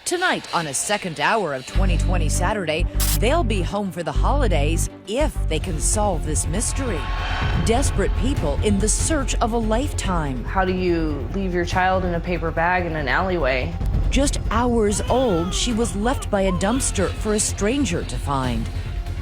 Tonight, on a second hour of 2020 Saturday, they'll be home for the holidays if they can solve this mystery. Desperate people in the search of a lifetime. How do you leave your child in a paper bag in an alleyway? Just hours old, she was left by a dumpster for a stranger to find.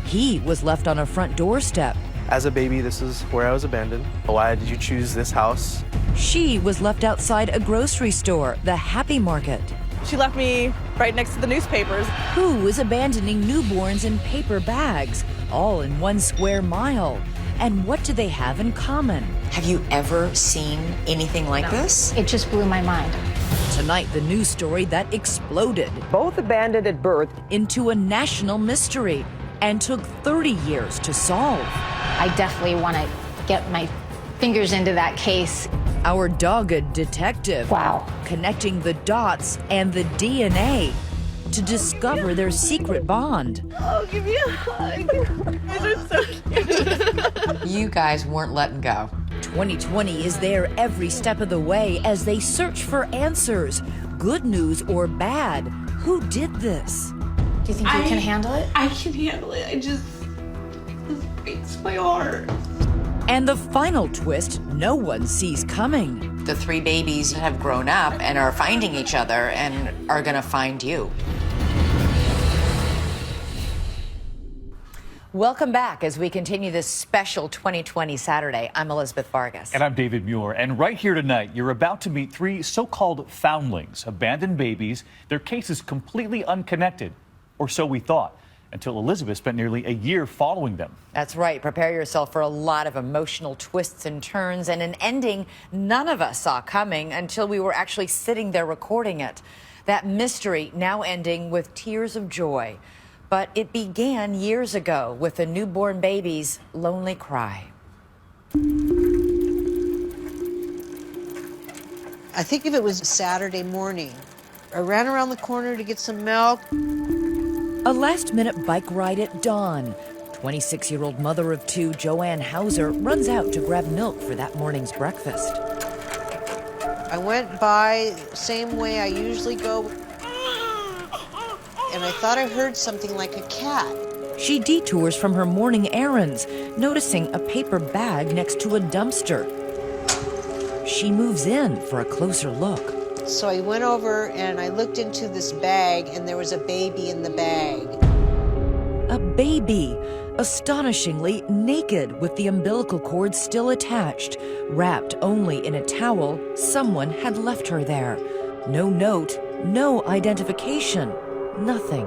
He was left on a front doorstep. As a baby, this is where I was abandoned. Why did you choose this house? She was left outside a grocery store, the Happy Market. She left me right next to the newspapers. Who is abandoning newborns in paper bags, all in 1 square mile? And what do they have in common? Have you ever seen anything like this? It just blew my mind. Tonight, the news story that exploded Both abandoned at birth. into a national mystery and took 30 years to solve. I definitely want to get my fingers into that case. Our dogged detective, Wow. connecting the dots and the DNA to discover their secret bond. Oh, give me a hug. They're so cute. You guys weren't letting go. 2020 is there every step of the way as they search for answers, good news or bad. Who did this? Do you think you can handle it? I can handle it. This breaks my heart. And the final twist no one sees coming. The 3 babies have grown up and are finding each other and are gonna find you. Welcome back as we continue this special 2020 Saturday. I'm Elizabeth Vargas. And I'm David Muir. And right here tonight, you're about to meet 3 so-called foundlings, abandoned babies. Their case is completely unconnected, or so we thought, until Elizabeth spent nearly a year following them. That's right. Prepare yourself for a lot of emotional twists and turns and an ending none of us saw coming until we were actually sitting there recording it. That mystery now ending with tears of joy. But it began years ago with a newborn baby's lonely cry. I think if it was Saturday morning, I ran around the corner to get some milk. A last-minute bike ride at dawn. 26-year-old mother of 2, Joanne Hauser, runs out to grab milk for that morning's breakfast. I went by the same way I usually go, and I thought I heard something like a cat. She detours from her morning errands, noticing a paper bag next to a dumpster. She moves in for a closer look. So I went over and I looked into this bag, and there was a baby in the bag. A baby, astonishingly naked with the umbilical cord still attached, wrapped only in a towel. Someone had left her there. No note, no identification, nothing.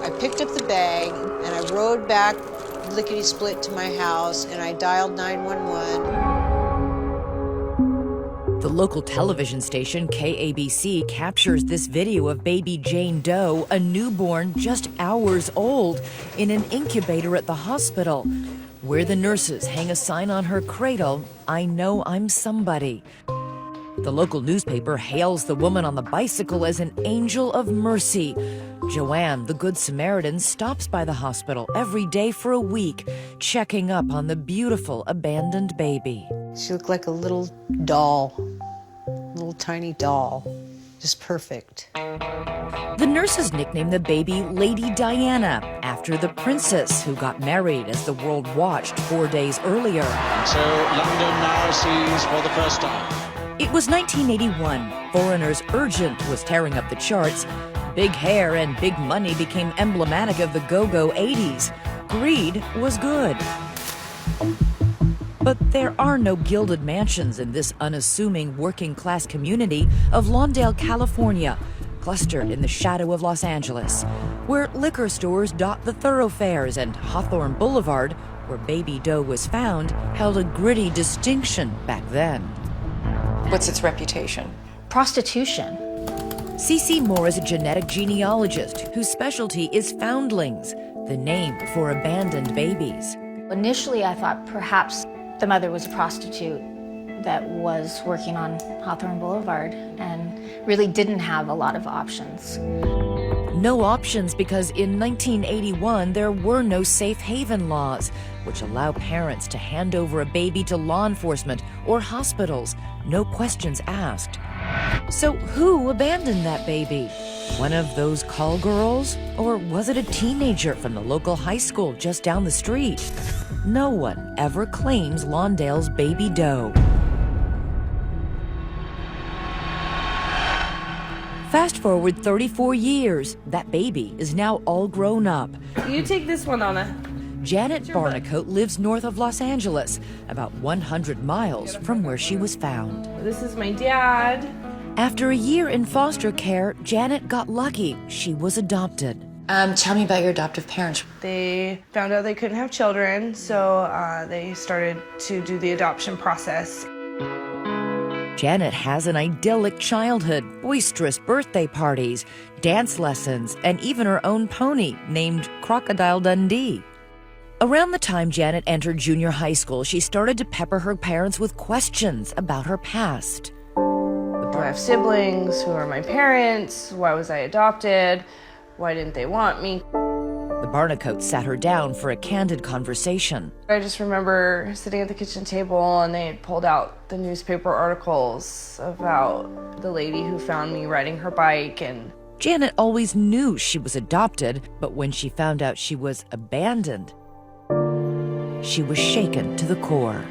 I picked up the bag and I rode back lickety-split to my house, and I dialed 911. The local television station, KABC, captures this video of baby Jane Doe, a newborn just hours old, in an incubator at the hospital, where the nurses hang a sign on her cradle, "I know I'm somebody." The local newspaper hails the woman on the bicycle as an angel of mercy. Joanne, the Good Samaritan, stops by the hospital every day for a week, checking up on the beautiful abandoned baby. She looked like a little doll, little tiny doll, just perfect. The nurses nicknamed the baby Lady Diana, after the princess who got married as the world watched 4 days earlier. So London now sees for the first time. It was 1981. Foreigner's Urgent was tearing up the charts. Big hair and big money became emblematic of the go-go 80s. Greed was good. But there are no gilded mansions in this unassuming working-class community of Lawndale, California, clustered in the shadow of Los Angeles, where liquor stores dot the thoroughfares and Hawthorne Boulevard, where Baby Doe was found, held a gritty distinction back then. What's its reputation? Prostitution. Cece Moore is a genetic genealogist whose specialty is foundlings, the name for abandoned babies. Initially, I thought perhaps the mother was a prostitute that was working on Hawthorne Boulevard and really didn't have a lot of options. No options because in 1981 there were no safe haven laws, which allow parents to hand over a baby to law enforcement or hospitals, no questions asked. So who abandoned that baby? One of those call girls? Or was it a teenager from the local high school just down the street? No one ever claims Lawndale's baby doe. Fast forward 34 years, that baby is now all grown up. You take this one, Anna. Janet Barnicoat lives north of Los Angeles, about 100 miles from where she was found. This is my dad. After a year in foster care, Janet got lucky. She was adopted. Tell me about your adoptive parents. They found out they couldn't have children, so they started to do the adoption process. Janet has an idyllic childhood, boisterous birthday parties, dance lessons, and even her own pony named Crocodile Dundee. Around the time Janet entered junior high school, she started to pepper her parents with questions about her past. Do I have siblings? Who are my parents? Why was I adopted? Why didn't they want me? The Barnicoats sat her down for a candid conversation. I just remember sitting at the kitchen table and they had pulled out the newspaper articles about the lady who found me riding her bike. And Janet always knew she was adopted, but when she found out she was abandoned, she was shaken to the core.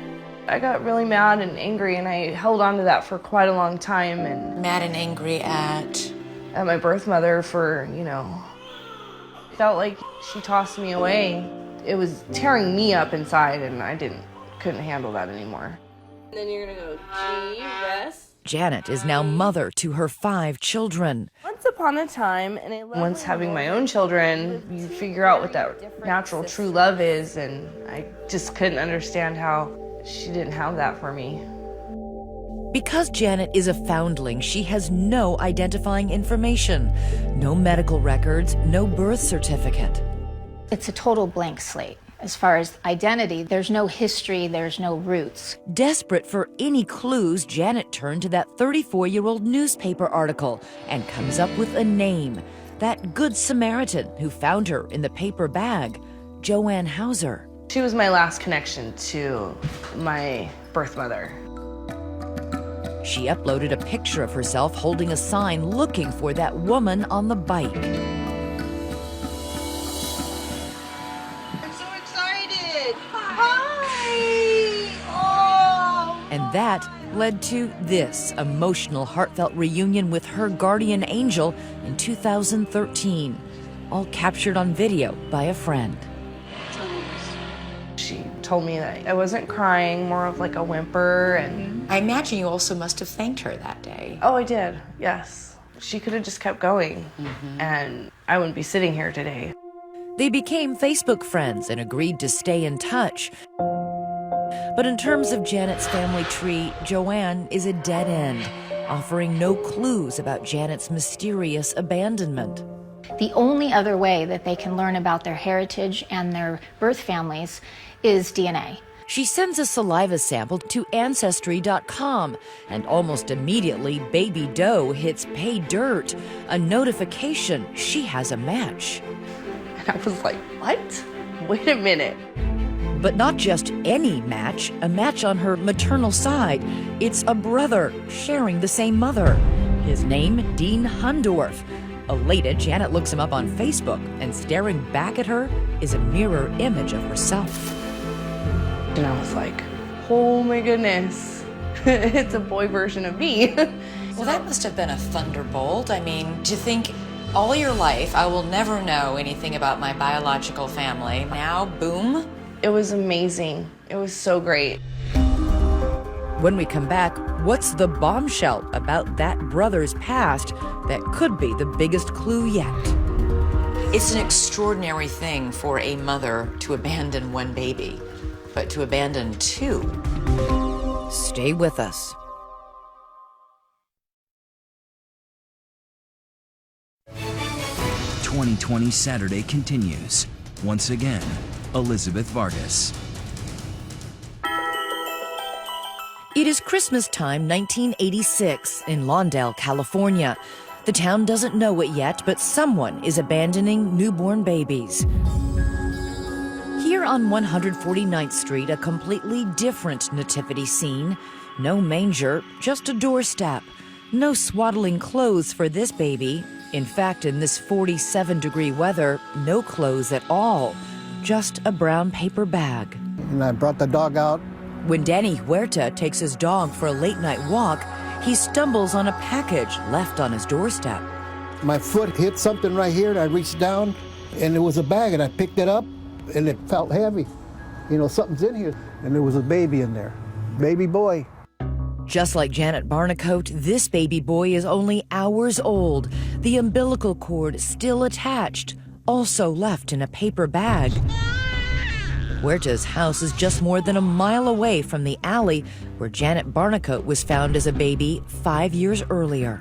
I got really mad and angry, and I held on to that for quite a long time. And Mad and angry at my birth mother for, felt like she tossed me away. It was tearing me up inside, and I couldn't handle that anymore. And then you're gonna go G, rest. Janet is now mother to her 5 children. Once upon a time, once having my own children, you figure out what that natural true love is, and I just couldn't understand how she didn't have that for me. Because Janet is a foundling, she has no identifying information, no medical records, no birth certificate. It's a total blank slate. As far as identity, there's no history, there's no roots. Desperate for any clues, Janet turned to that 34-year-old newspaper article and comes up with a name. That Good Samaritan who found her in the paper bag, Joanne Hauser. She was my last connection to my birth mother. She uploaded a picture of herself holding a sign looking for that woman on the bike. I'm so excited. Hi. Oh. And that led to this emotional, heartfelt reunion with her guardian angel in 2013, all captured on video by a friend. She told me that I wasn't crying, more of like a whimper, and I imagine you also must have thanked her that day. oh, I did, yes. She could have just kept going, and I wouldn't be sitting here today. They became Facebook friends and agreed to stay in touch. But in terms of Janet's family tree, Joanne is a dead end, offering no clues about Janet's mysterious abandonment. The only other way that they can learn about their heritage and their birth families is DNA. She sends a saliva sample to Ancestry.com, and almost immediately, Baby Doe hits pay dirt, a notification she has a match. And I was like, what? Wait a minute. But not just any match, a match on her maternal side. It's a brother sharing the same mother. His name, Dean Hundorf. Elated, Janet looks him up on Facebook, and staring back at her is a mirror image of herself. And I was like, oh my goodness, it's a boy version of me. Well, that must have been a thunderbolt. I mean, to think all your life I will never know anything about my biological family. Now, boom. It was amazing. It was so great. When we come back, what's the bombshell about that brother's past that could be the biggest clue yet? It's an extraordinary thing for a mother to abandon one baby, but to abandon 2. Stay with us. "2020 Saturday" continues. Once again, Elizabeth Vargas. It is Christmas time, 1986, in Lawndale, California. The town doesn't know it yet, but someone is abandoning newborn babies. Here on 149th Street, a completely different nativity scene. No manger, just a doorstep. No swaddling clothes for this baby, In fact, in this 47-degree weather, no clothes at all, just a brown paper bag. And I brought the dog out. When Danny Huerta takes his dog for a late-night walk, he stumbles on a package left on his doorstep. My foot hit something right here, and I reached down, and it was a bag, and I picked it up, and it felt heavy. You know, something's in here, and there was a baby in there, baby boy. Just like Janet Barnicoat, this baby boy is only hours old, the umbilical cord still attached, also left in a paper bag. Huerta's house is just more than a mile away from the alley where Janet Barnicoat was found as a baby 5 years earlier.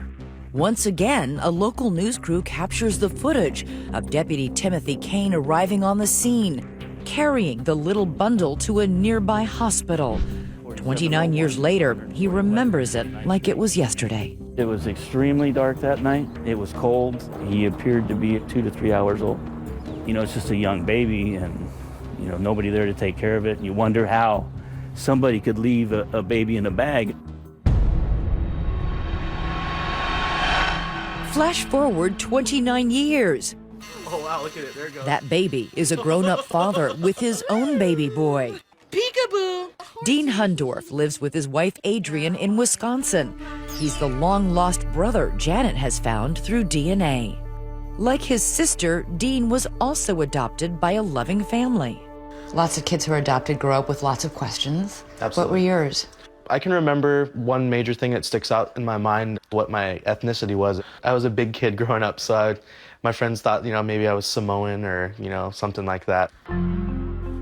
Once again, a local news crew captures the footage of Deputy Timothy Kane arriving on the scene, carrying the little bundle to a nearby hospital. 29 years later, he remembers it like it was yesterday. It was extremely dark that night. It was cold. He appeared to be 2 to 3 hours old. You know, it's just a young baby, and, you know, nobody there to take care of it. And you wonder how somebody could leave a baby in a bag. Flash forward 29 years. Oh, wow, look at it. There it goes. That baby is a grown-up father with his own baby boy. Peekaboo! Dean Hundorf lives with his wife Adrian in Wisconsin. He's the long-lost brother Janet has found through DNA. Like his sister, Dean was also adopted by a loving family. Lots of kids who are adopted grow up with lots of questions. Absolutely. What were yours? I can remember one major thing that sticks out in my mind, what my ethnicity was. I was a big kid growing up, so my friends thought, you know, maybe I was Samoan or, you know, something like that.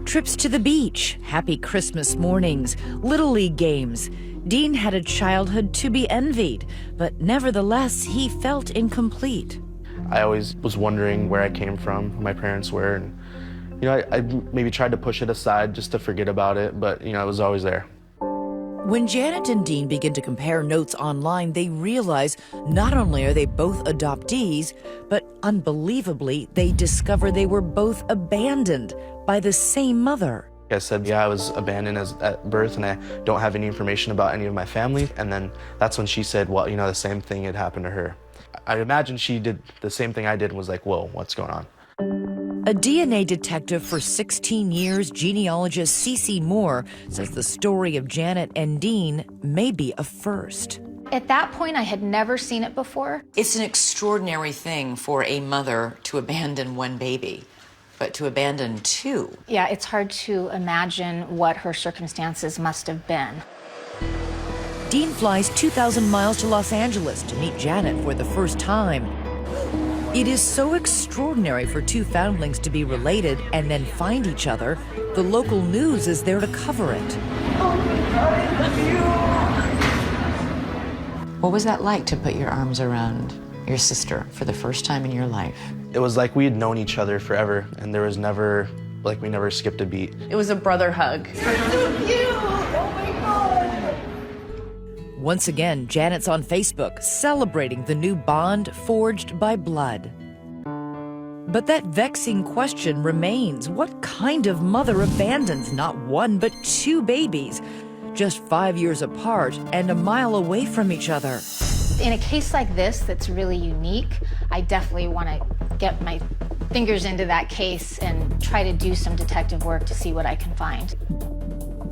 Trips to the beach, happy Christmas mornings, Little League games. Dean had a childhood to be envied, but nevertheless, he felt incomplete. I always was wondering where I came from, who my parents were, and, you know, I maybe tried to push it aside just to forget about it, but, you know, it was always there. When Janet and Dean begin to compare notes online, they realize not only are they both adoptees, but unbelievably, they discover they were both abandoned by the same mother. I said, yeah, I was abandoned at birth and I don't have any information about any of my family. And then that's when she said, well, you know, the same thing had happened to her. I imagine she did the same thing I did and was like, whoa, what's going on? A DNA detective for 16 years, genealogist Cece Moore, says the story of Janet and Dean may be a first. At that point, I had never seen it before. It's an extraordinary thing for a mother to abandon one baby, but to abandon two. Yeah, it's hard to imagine what her circumstances must have been. Dean flies 2,000 miles to Los Angeles to meet Janet for the first time. It is so extraordinary for two foundlings to be related and then find each other. The local news is there to cover it. Oh my God, I love you! What was that like to put your arms around your sister for the first time in your life? It was like we had known each other forever, and there was never, like, we never skipped a beat. It was a brother hug. You're so cute! Oh my God! Once again, Janet's on Facebook celebrating the new bond forged by blood. But that vexing question remains. What kind of mother abandons not one but two babies, just 5 years apart and a mile away from each other? In a case like this that's really unique, I definitely want to get my fingers into that case and try to do some detective work to see what I can find.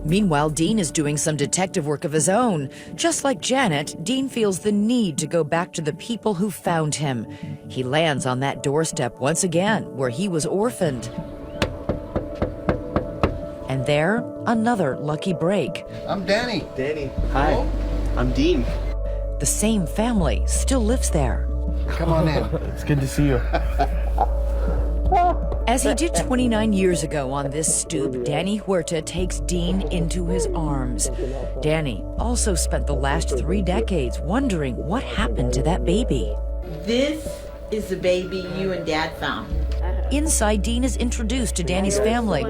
Meanwhile, Dean is doing some detective work of his own. Just like Janet, Dean feels the need to go back to the people who found him. He lands on that doorstep once again, where he was orphaned. And there, another lucky break. I'm Danny. Danny. Hi. I'm Dean. The same family still lives there. Come on in. It's good to see you. As he did 29 years ago on this stoop, Danny Huerta takes Dean into his arms. Danny also spent the last 3 decades wondering what happened to that baby. This is the baby you and Dad found. Inside, Dean is introduced to Danny's family.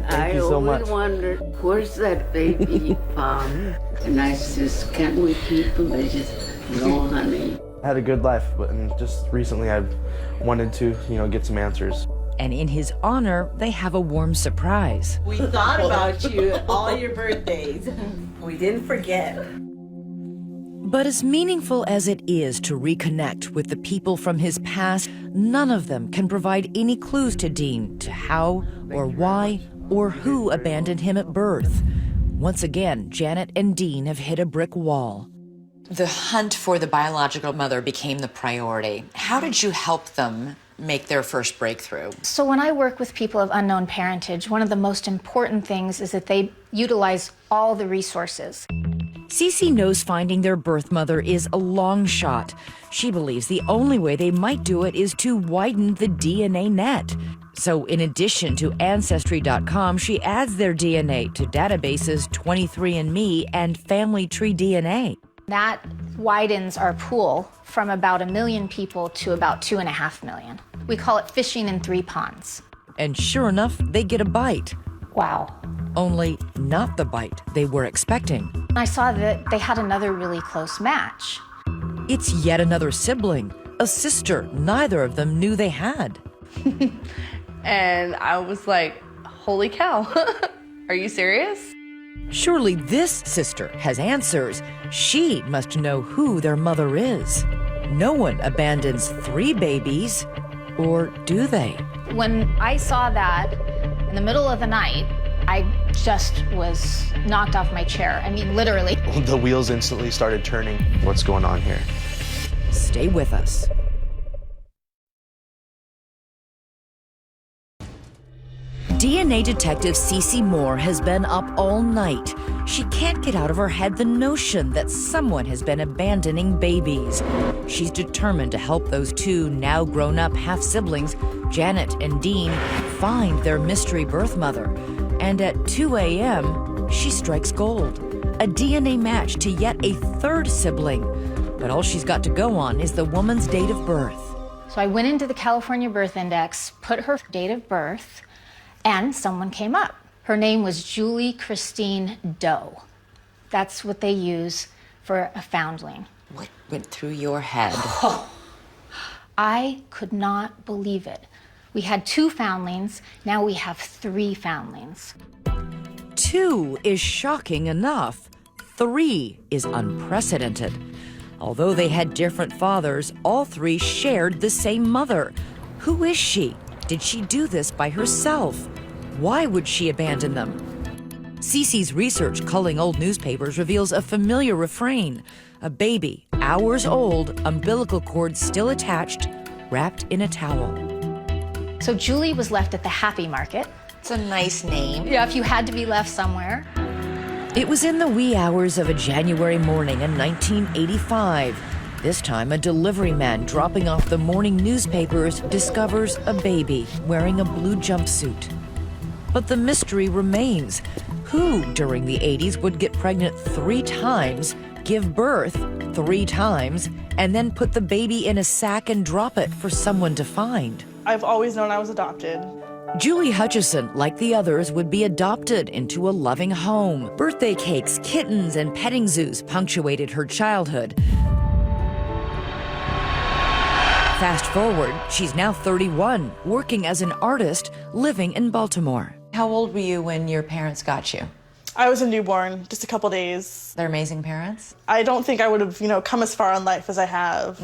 I always wondered, where's that baby you found? And I says, can we keep him? They just, no, honey. I had a good life, but just recently I've wanted to, you know, get some answers. And in his honor, they have a warm surprise. We thought about you all your birthdays. We didn't forget. But as meaningful as it is to reconnect with the people from his past, none of them can provide any clues to Dean to how or why or who abandoned him at birth. Once again, Janet and Dean have hit a brick wall. The hunt for the biological mother became the priority. How did you help them make their first breakthrough? So when I work with people of unknown parentage, one of the most important things is that they utilize all the resources. Cece knows finding their birth mother is a long shot. She believes the only way they might do it is to widen the DNA net. So in addition to Ancestry.com, she adds their DNA to databases 23andMe and Family Tree DNA. That widens our pool from about 1 million people to about 2.5 million. We call it fishing in 3 ponds. And sure enough, they get a bite. Wow. Only not the bite they were expecting. I saw that they had another really close match. It's yet another sibling, a sister neither of them knew they had. And I was like, holy cow, are you serious? Surely this sister has answers. She must know who their mother is. No one abandons 3 babies, or do they? When I saw that in the middle of the night, I just was knocked off my chair. I mean, literally. The wheels instantly started turning. What's going on here? Stay with us. DNA detective Cece Moore has been up all night. She can't get out of her head the notion that someone has been abandoning babies. She's determined to help those 2 now grown-up half-siblings, Janet and Dean, find their mystery birth mother. And at 2 a.m., she strikes gold. A DNA match to yet a 3rd sibling. But all she's got to go on is the woman's date of birth. So I went into the California Birth Index, put her date of birth, and someone came up. Her name was Julie Christine Doe. That's what they use for a foundling. What went through your head? Oh, I could not believe it. We had 2 foundlings, now we have 3 foundlings. 2 is shocking enough. 3 is unprecedented. Although they had different fathers, all 3 shared the same mother. Who is she? Did she do this by herself? Why would she abandon them? Cece's research culling old newspapers reveals a familiar refrain. A baby, hours old, umbilical cord still attached, wrapped in a towel. So Julie was left at the Happy Market. It's a nice name. Yeah, if you had to be left somewhere. It was in the wee hours of a January morning in 1985. This time, a delivery man dropping off the morning newspapers discovers a baby wearing a blue jumpsuit. But the mystery remains. Who, during the 80s, would get pregnant 3 times, give birth 3 times, and then put the baby in a sack and drop it for someone to find? I've always known I was adopted. Julie Hutchison, like the others, would be adopted into a loving home. Birthday cakes, kittens, and petting zoos punctuated her childhood. Fast forward, she's now 31, working as an artist, living in Baltimore. How old were you when your parents got you? I was a newborn, just a couple days. They're amazing parents? I don't think I would have, come as far in life as I have,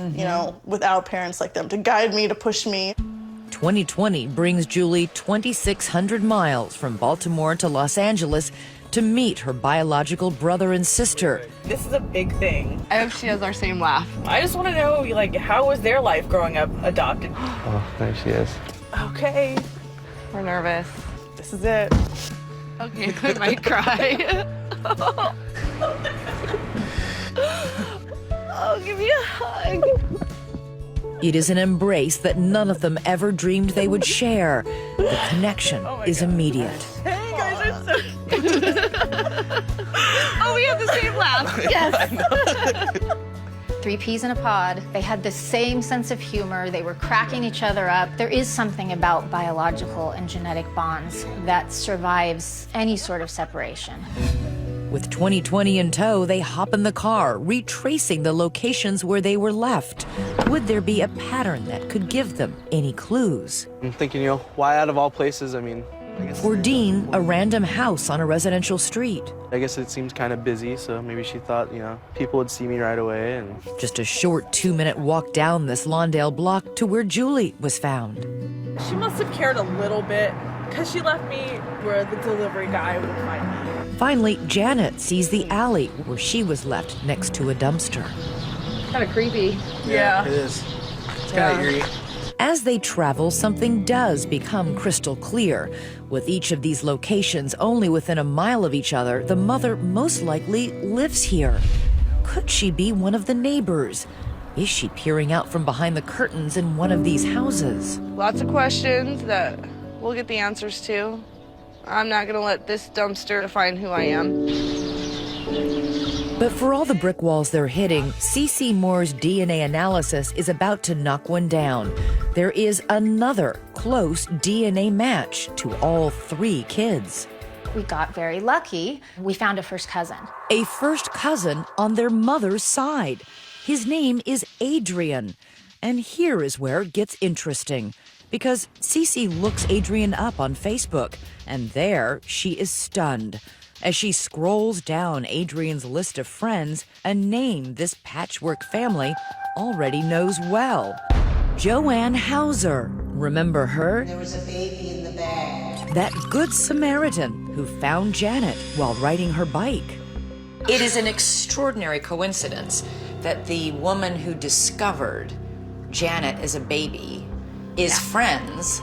without parents like them to guide me, to push me. 2020 brings Julie 2,600 miles from Baltimore to Los Angeles to meet her biological brother and sister. This is a big thing. I hope she has our same laugh. I just want to know, how was their life growing up adopted? Oh, there she is. Okay. We're nervous. This is it. Okay, I might cry. Oh, give me a hug. It is an embrace that none of them ever dreamed they would share. The connection is immediate. Hey, you guys are so Oh, we have the same laugh. Yes. 3 peas in a pod. They had the same sense of humor. They were cracking each other up. There is something about biological and genetic bonds that survives any sort of separation. With 2020 in tow, they hop in the car, retracing the locations where they were left. Would there be a pattern that could give them any clues? I'm thinking, why out of all places? I mean, For Dean, a random house on a residential street. I guess it seems kind of busy, so maybe she thought, people would see me right away. And Just a short 2-minute walk down this Lawndale block to where Julie was found. She must have cared a little bit because she left me where the delivery guy would find me. Finally, Janet sees the alley where she was left next to a dumpster. Kind of creepy. Yeah. it is. It's kind of eerie. As they travel, something does become crystal clear. With each of these locations only within a mile of each other, the mother most likely lives here. Could she be one of the neighbors? Is she peering out from behind the curtains in one of these houses? Lots of questions that we'll get the answers to. I'm not gonna let this dumpster define who I am. But for all the brick walls they're hitting, CeCe Moore's DNA analysis is about to knock one down. There is another close DNA match to all 3 kids. We got very lucky. We found a first cousin. A first cousin on their mother's side. His name is Adrian. And here is where it gets interesting. Because CeCe looks Adrian up on Facebook, and there she is stunned. As she scrolls down Adrian's list of friends, a name this patchwork family already knows well. Joanne Hauser. Remember her? There was a baby in the bag. That good Samaritan who found Janet while riding her bike. It is an extraordinary coincidence that the woman who discovered Janet as a baby is friends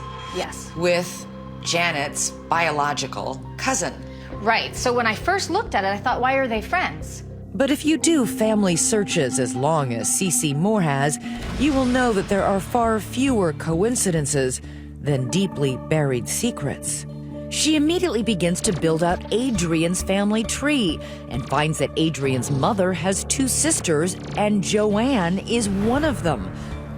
with Janet's biological cousin. Right. So when I first looked at it, I thought, why are they friends? But if you do family searches as long as CeCe Moore has, you will know that there are far fewer coincidences than deeply buried secrets. She immediately begins to build out Adrian's family tree and finds that Adrian's mother has 2 sisters and Joanne is one of them,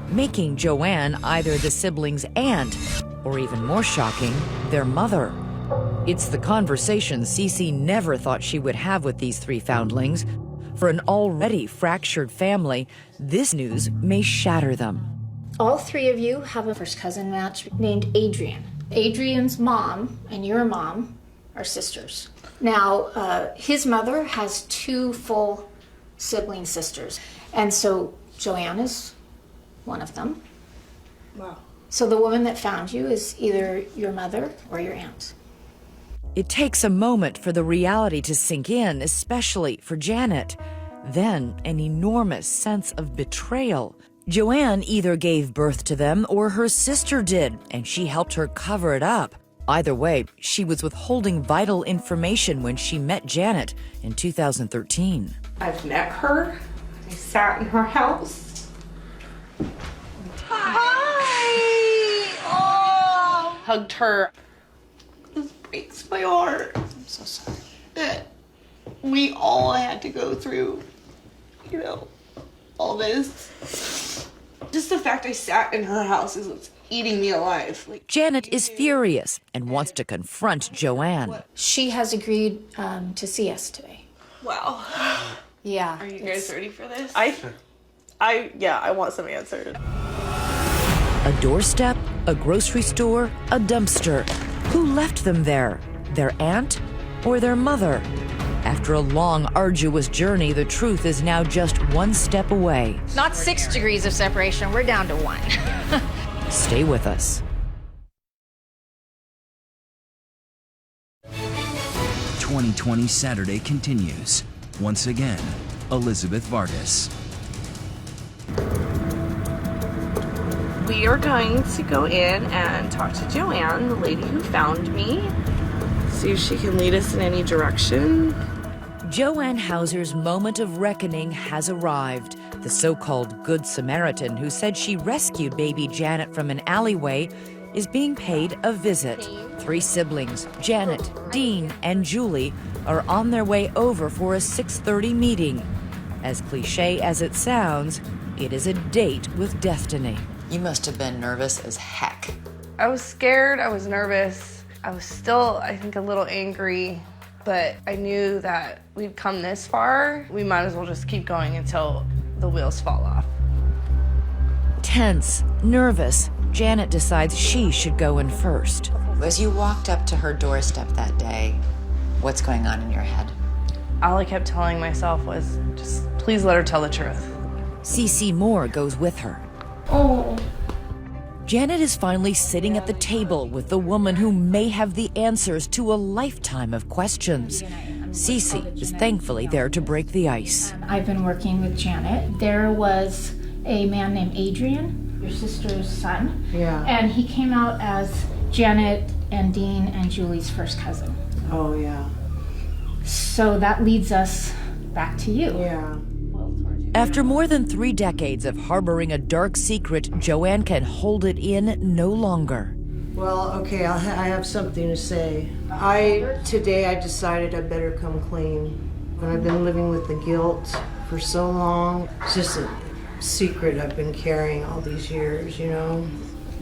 making Joanne either the siblings' aunt or, even more shocking, their mother. It's the conversation CeCe never thought she would have with these 3 foundlings. For an already fractured family, this news may shatter them. All 3 of you have a first cousin match named Adrian. Adrian's mom and your mom are sisters. Now, his mother has 2 full sibling sisters. And so Joanne is one of them. Wow. So the woman that found you is either your mother or your aunt. It takes a moment for the reality to sink in, especially for Janet. Then, an enormous sense of betrayal. Joanne either gave birth to them or her sister did, and she helped her cover it up. Either way, she was withholding vital information when she met Janet in 2013. I've met her. I sat in her house. Hi! Oh! Hugged her. This breaks my heart. I'm so sorry that we all had to go through, all this. Just the fact I sat in her house is what's eating me alive. Janet is furious and wants to confront Joanne. She has agreed to see us today. Wow. Yeah. Are you guys ready for this? I want some answers. A doorstep, a grocery store, a dumpster. Who left them there? Their aunt or their mother? After a long, arduous journey, the truth is now just one step away. Not 6 degrees of separation, we're down to 1. Stay with us. 2020 Saturday continues. Once again, Elizabeth Vargas. We are going to go in and talk to Joanne, the lady who found me. See if she can lead us in any direction. Joanne Hauser's moment of reckoning has arrived. The so-called Good Samaritan who said she rescued baby Janet from an alleyway is being paid a visit. 3 siblings, Janet, Dean, and Julie, are on their way over for a 6:30 meeting. As cliche as it sounds, it is a date with destiny. You must have been nervous as heck. I was scared, I was nervous. I was still, I think, a little angry, but I knew that we'd come this far. We might as well just keep going until the wheels fall off. Tense, nervous, Janet decides she should go in first. As you walked up to her doorstep that day, what's going on in your head? All I kept telling myself was, just please let her tell the truth. Cece Moore goes with her. Oh. Janet is finally sitting at the table with the woman who may have the answers to a lifetime of questions. Cece is thankfully there to break the ice. I've been working with Janet. There was a man named Adrian, your sister's son. Yeah. And he came out as Janet and Dean and Julie's first cousin. Oh, yeah. So that leads us back to you. Yeah. After more than 3 decades of harboring a dark secret, Joanne can hold it in no longer. Well, okay, I have something to say. Today I decided I better come clean. But I've been living with the guilt for so long. It's just a secret I've been carrying all these years, you know?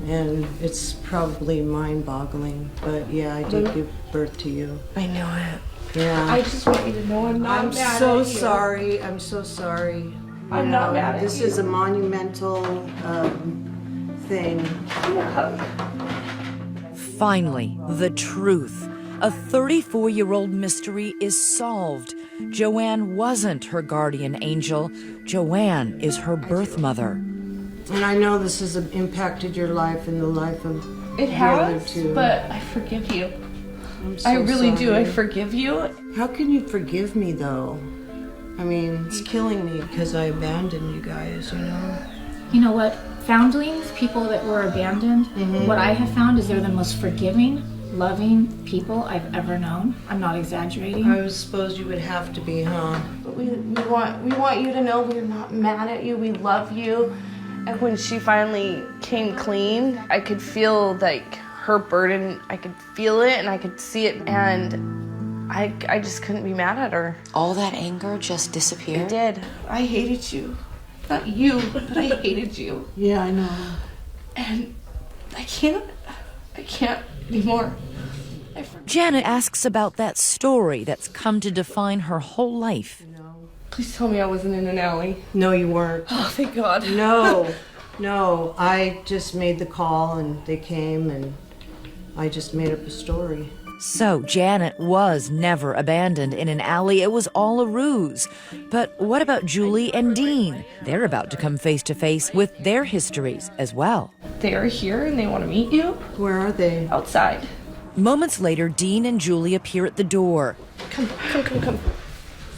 And it's probably mind-boggling, but yeah, I did give birth to you. I knew it. Yeah. I just want you to know I'm not mad at you. I'm so sorry. I'm so sorry. I'm not mad at you. This is a monumental thing. Finally, the truth. A 34-year-old mystery is solved. Joanne wasn't her guardian angel. Joanne is her birth mother. And I know this has impacted your life and the life of It the other has, two. but I forgive you. I'm so I really do. I sorry. forgive you. How can you forgive me, though? I mean, it's killing me because I abandoned you guys, you know? You know what? Foundlings, people that were abandoned, what I have found is they're the most forgiving, loving people I've ever known. I'm not exaggerating. I suppose you would have to be, huh? But we want you to know we're not mad at you. We love you. And when she finally came clean, I could feel like her burden. I could feel it and I could see it, and I just couldn't be mad at her. All that anger just disappeared? It did. I hated you. Not you, but I hated you. Yeah, I know. And I can't anymore. Janet asks about that story that's come to define her whole life. Please tell me I wasn't in an alley. No, you weren't. Oh, thank God. No, I just made the call and they came and I just made up a story. So Janet was never abandoned in an alley. It was all a ruse. But what about Julie and Dean? They're about to come face to face with their histories as well. They are here and they want to meet you. Where are they? Outside. Moments later, Dean and Julie appear at the door. Come.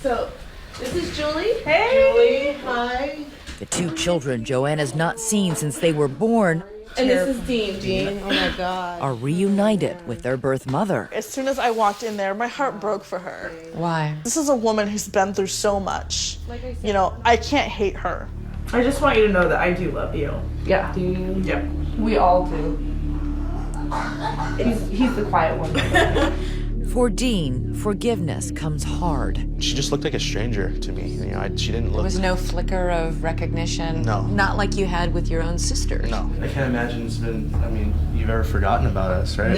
So, this is Julie. Hey! Julie, hi. The 2 children Joanne has not seen since they were born And this is Dean. Dean, oh my God. are reunited with their birth mother. As soon as I walked in there, my heart broke for her. Why? This is a woman who's been through so much. You know, I can't hate her. I just want you to know that I do love you. Yeah. Do you? Yep. We all do. He's the quiet one. For Dean, forgiveness comes hard. She just looked like a stranger to me. You know, she didn't There look. was no flicker of recognition? No. Not like you had with your own sisters? No. I can't imagine you've ever forgotten about us, right?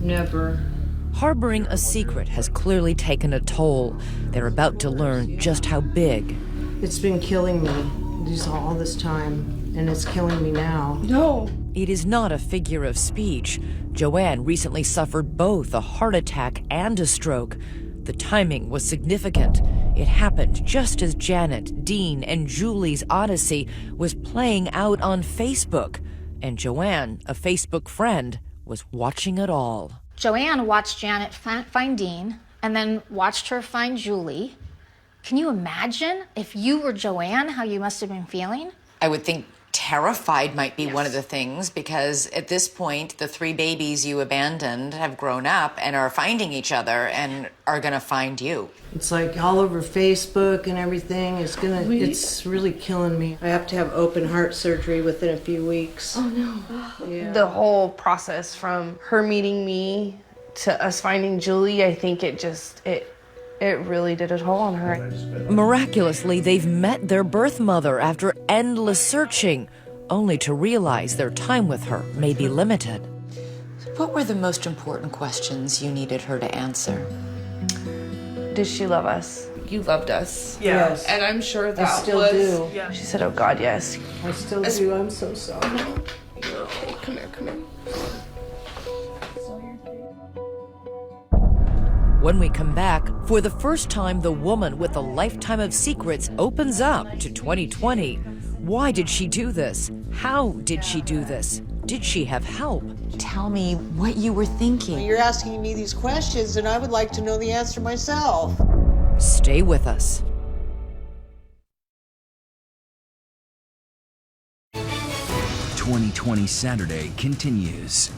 Never. Harboring a secret has clearly taken a toll. They're about to learn just how big. It's been killing me all this time, and it's killing me now. No. It is not a figure of speech. Joanne recently suffered both a heart attack and a stroke. The timing was significant. It happened just as Janet, Dean, and Julie's odyssey was playing out on Facebook. And Joanne, a Facebook friend, was watching it all. Joanne watched Janet find Dean and then watched her find Julie. Can you imagine if you were Joanne, how you must have been feeling? I would think terrified might be one of the things, because at this point, the 3 babies you abandoned have grown up and are finding each other and are going to find you. It's like all over Facebook and everything. It's really killing me. I have to have open heart surgery within a few weeks. Oh, no. Yeah. The whole process from her meeting me to us finding Julie, I think it really did a toll on her. Miraculously, they've met their birth mother after endless searching, only to realize their time with her may be limited. What were the most important questions you needed her to answer? Did she love us? You loved us. Yeah. Yes. And I'm sure that I still was... do. Yeah. She said, oh God, yes. I still do. I'm so sorry. You're okay. Come here. When we come back, for the first time, the woman with a lifetime of secrets opens up to 2020. Why did she do this? How did she do this? Did she have help? Tell me what you were thinking. You're asking me these questions, and I would like to know the answer myself. Stay with us. "2020 Saturday" continues.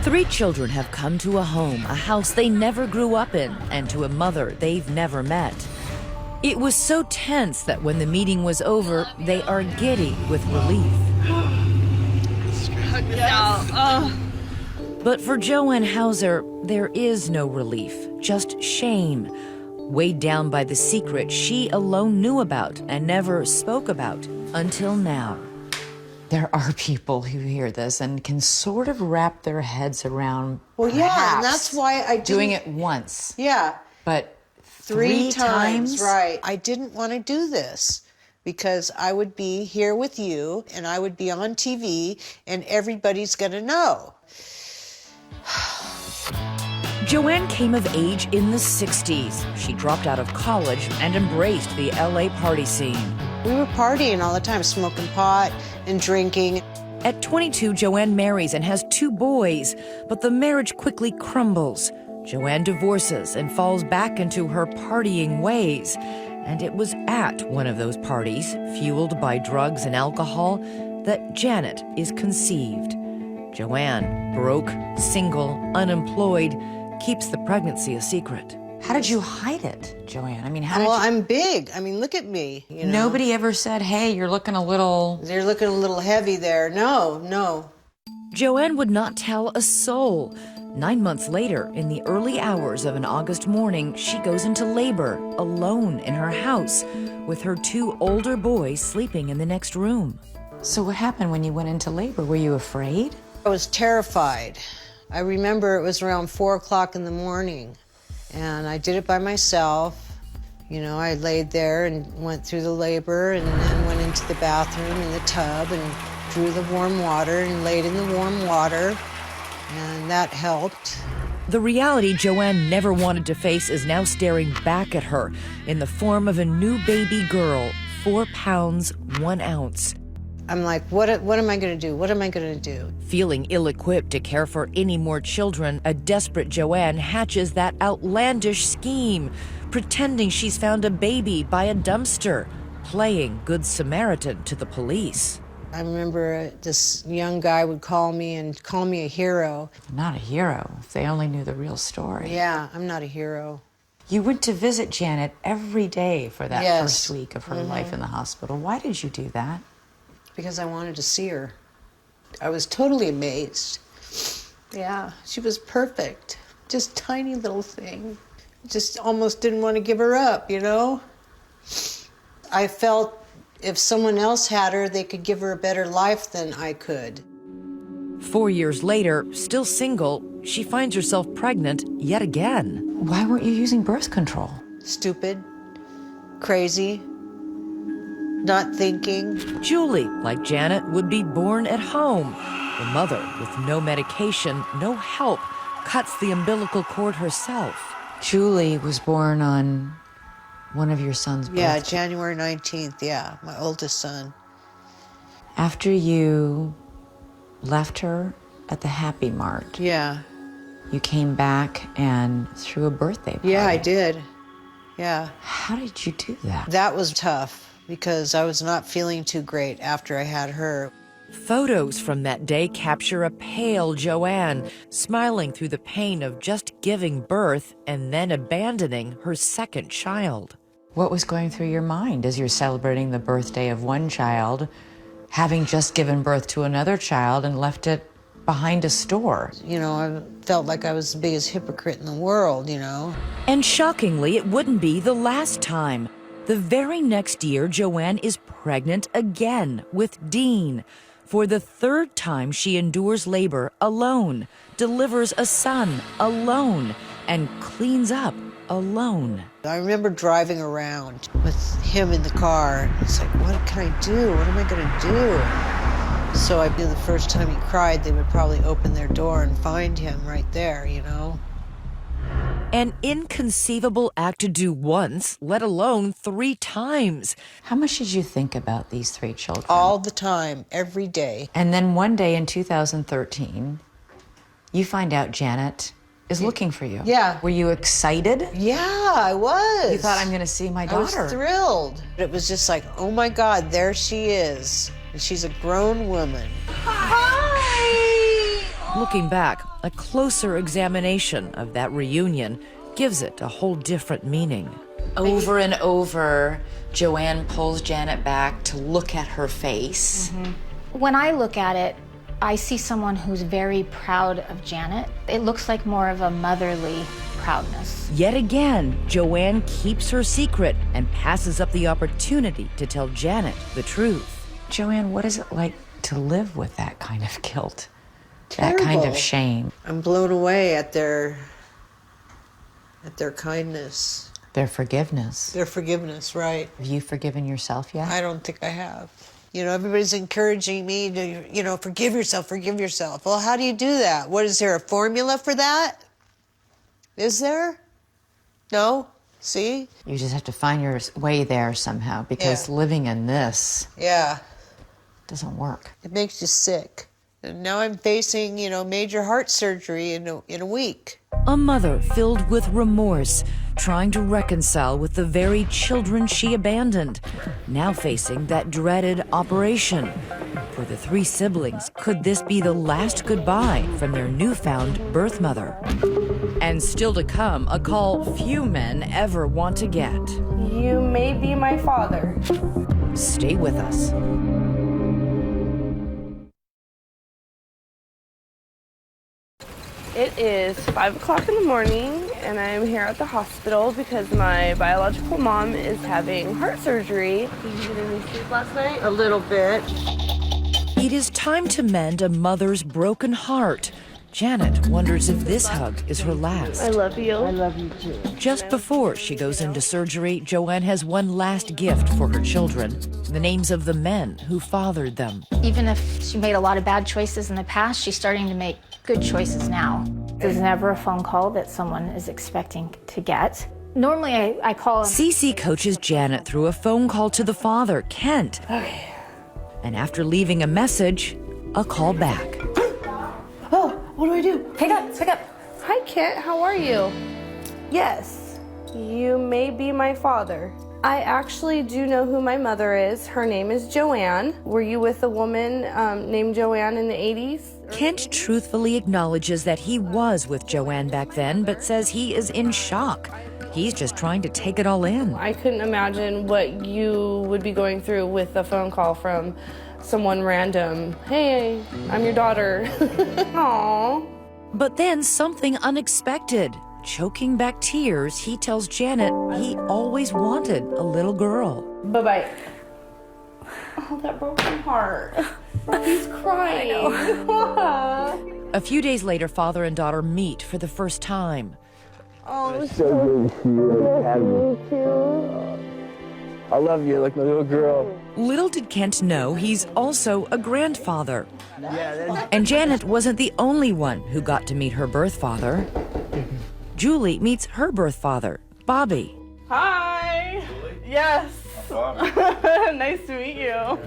3 children have come to a home, a house they never grew up in, and to a mother they've never met. It was so tense that when the meeting was over, they are giddy with relief. But for Joanne Hauser, there is no relief, just shame, weighed down by the secret she alone knew about and never spoke about until now. There are people who hear this and can sort of wrap their heads around. Well, yeah, and that's why I didn't... doing it once. Yeah. But 3 times, right. I didn't want to do this because I would be here with you and I would be on TV and everybody's going to know. Joanne came of age in the 60s. She dropped out of college and embraced the LA party scene. We were partying all the time, smoking pot and drinking. At 22, Joanne marries and has 2 boys, but the marriage quickly crumbles. Joanne divorces and falls back into her partying ways. And it was at one of those parties, fueled by drugs and alcohol, that Janet is conceived. Joanne, broke, single, unemployed, keeps the pregnancy a secret. How did you hide it, Joanne? I mean, Well, I'm big. I mean, look at me. You know? Nobody ever said, hey, you're looking a little... They're looking a little heavy there. No. Joanne would not tell a soul. 9 months later, in the early hours of an August morning, she goes into labor, alone in her house, with her 2 older boys sleeping in the next room. So what happened when you went into labor? Were you afraid? I was terrified. I remember it was around 4 o'clock in the morning, and I did it by myself. You know, I laid there and went through the labor and then went into the bathroom in the tub and drew the warm water and laid in the warm water, and that helped. The reality Joanne never wanted to face is now staring back at her in the form of a new baby girl, 4 pounds, 1 ounce. I'm like, what am I going to do? What am I going to do? Feeling ill-equipped to care for any more children, a desperate Joanne hatches that outlandish scheme, pretending she's found a baby by a dumpster, playing Good Samaritan to the police. I remember this young guy would call me and call me a hero. Not a hero, if they only knew the real story. Yeah, I'm not a hero. You went to visit Janet every day for that Yes. first week of her life in the hospital. Why did you do that? Because I wanted to see her. I was totally amazed. Yeah, she was perfect. Just tiny little thing. Just almost didn't want to give her up, you know? I felt if someone else had her, they could give her a better life than I could. 4 years later, still single, she finds herself pregnant yet again. Why weren't you using birth control? Stupid, crazy, not thinking. Julie, like Janet, would be born at home. The mother, with no medication, no help, cuts the umbilical cord herself. Julie was born on one of your son's birthdays. Yeah, January 19th, yeah, my oldest son. After you left her at the Happy Mart, Yeah. you came back and threw a birthday party. Yeah, I did. Yeah. How did you do that? That was tough because I was not feeling too great after I had her. Photos from that day capture a pale Joanne, smiling through the pain of just giving birth and then abandoning her second child. What was going through your mind as you're celebrating the birthday of one child, having just given birth to another child and left it behind a store? You know, I felt like I was the biggest hypocrite in the world, you know. And shockingly, it wouldn't be the last time. The very next year, Joanne is pregnant again with Dean. For the 3rd time, she endures labor alone, delivers a son alone, and cleans up alone. I remember driving around with him in the car. It's like, what can I do? What am I going to do? So I knew the first time he cried, they would probably open their door and find him right there, you know? An inconceivable act to do once, let alone 3 times. How much did you think about these 3 children? All the time, every day. And then one day in 2013, you find out Janet is looking for you. Yeah. Were you excited? Yeah, I was. You thought, I'm going to see my daughter. I was thrilled. It was just like, oh my God, there she is. And she's a grown woman. Hi! Looking back, a closer examination of that reunion gives it a whole different meaning. Over and over, Joanne pulls Janet back to look at her face. When I look at it, I see someone who's very proud of Janet. It looks like more of a motherly proudness. Yet again, Joanne keeps her secret and passes up the opportunity to tell Janet the truth. Joanne, what is it like to live with that kind of guilt? Terrible. That kind of shame? I'm blown away at their kindness. Their forgiveness. Their forgiveness, right. Have you forgiven yourself yet? I don't think I have. You know, everybody's encouraging me to, you know, forgive yourself, forgive yourself. Well, how do you do that? What, is there a formula for that? Is there? No? See? You just have to find your way there somehow, because living in this doesn't work. It makes you sick. And now I'm facing, you know, major heart surgery in a week. A mother filled with remorse, trying to reconcile with the very children she abandoned, now facing that dreaded operation. For the 3 siblings, could this be the last goodbye from their newfound birth mother? And still to come, a call few men ever want to get. You may be my father. Stay with us. It is 5 o'clock in the morning, and I'm here at the hospital because my biological mom is having heart surgery. Did you get any sleep last night? A little bit. It is time to mend a mother's broken heart. Janet wonders if this hug is her last. I love you. I love you too. Just before she goes into surgery, Joanne has one last gift for her children, the names of the men who fathered them. Even if she made a lot of bad choices in the past, she's starting to make good choices now. There's never a phone call that someone is expecting to get. Normally I call him. Cece coaches Janet through a phone call to the father, Kent. Okay. And after leaving a message, a call back. Oh, what do I do? Pick up. Hi, Kent. How are you? Yes, you may be my father. I actually do know who my mother is. Her name is Joanne. Were you with a woman named Joanne in the 80s? Kent truthfully acknowledges that he was with Joanne back then, but says he is in shock. He's just trying to take it all in. I couldn't imagine what you would be going through with a phone call from someone random. Hey, I'm your daughter. Aww. But then something unexpected. Choking back tears, he tells Janet he always wanted a little girl. Bye-bye. Oh, that broken heart. He's crying. A few days later, father and daughter meet for the first time. Oh, It's so good to see you. me too. I love you like my little girl. Little did Kent know he's also a grandfather. And Janet wasn't the only one who got to meet her birth father. Julie meets her birth father, Bobby. Hi. Yes. Nice to meet you.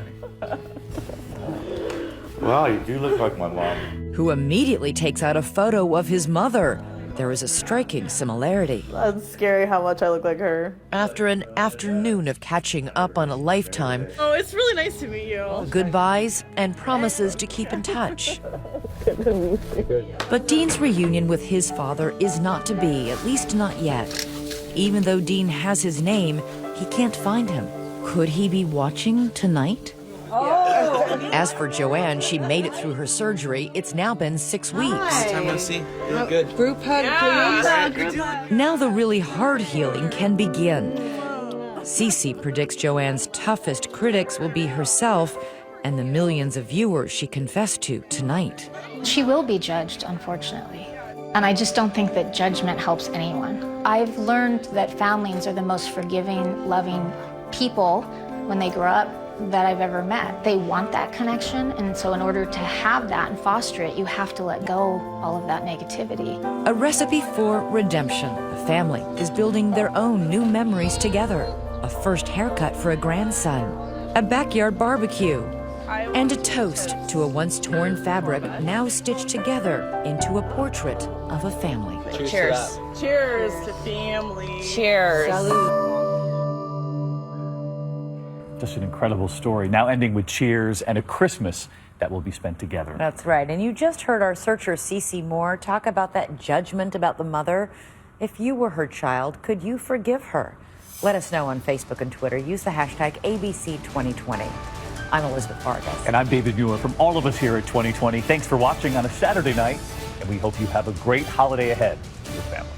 Wow, you do look like my mom. Who immediately takes out a photo of his mother. There is a striking similarity. That's scary how much I look like her. After an afternoon of catching up on a lifetime, Oh, it's really nice to meet you. goodbyes, and promises to keep in touch. But Dean's reunion with his father is not to be, at least not yet. Even though Dean has his name, he can't find him. Could he be watching tonight? As for Joanne, she made it through her surgery. It's now been 6 weeks. Time no see. Doing good. Group hug, please. Now the really hard healing can begin. Cece predicts Joanne's toughest critics will be herself and the millions of viewers she confessed to tonight. She will be judged, unfortunately. And I just don't think that judgment helps anyone. I've learned that families are the most forgiving, loving people when they grow up. that I've ever met. They want that connection, and so in order to have that and foster it, you have to let go all of that negativity. A recipe for redemption. The family is building their own new memories together. A first haircut for a grandson. A backyard barbecue. And a toast to a once torn fabric now stitched together into a portrait of a family. Cheers. Cheers to family. Cheers. Just an incredible story. Now ending with cheers and a Christmas that will be spent together. That's right. And you just heard our searcher, Cece Moore, talk about that judgment about the mother. If you were her child, could you forgive her? Let us know on Facebook and Twitter. Use the hashtag ABC2020. I'm Elizabeth Vargas. And I'm David Muir. From all of us here at 2020, thanks for watching on a Saturday night, and we hope you have a great holiday ahead with your family.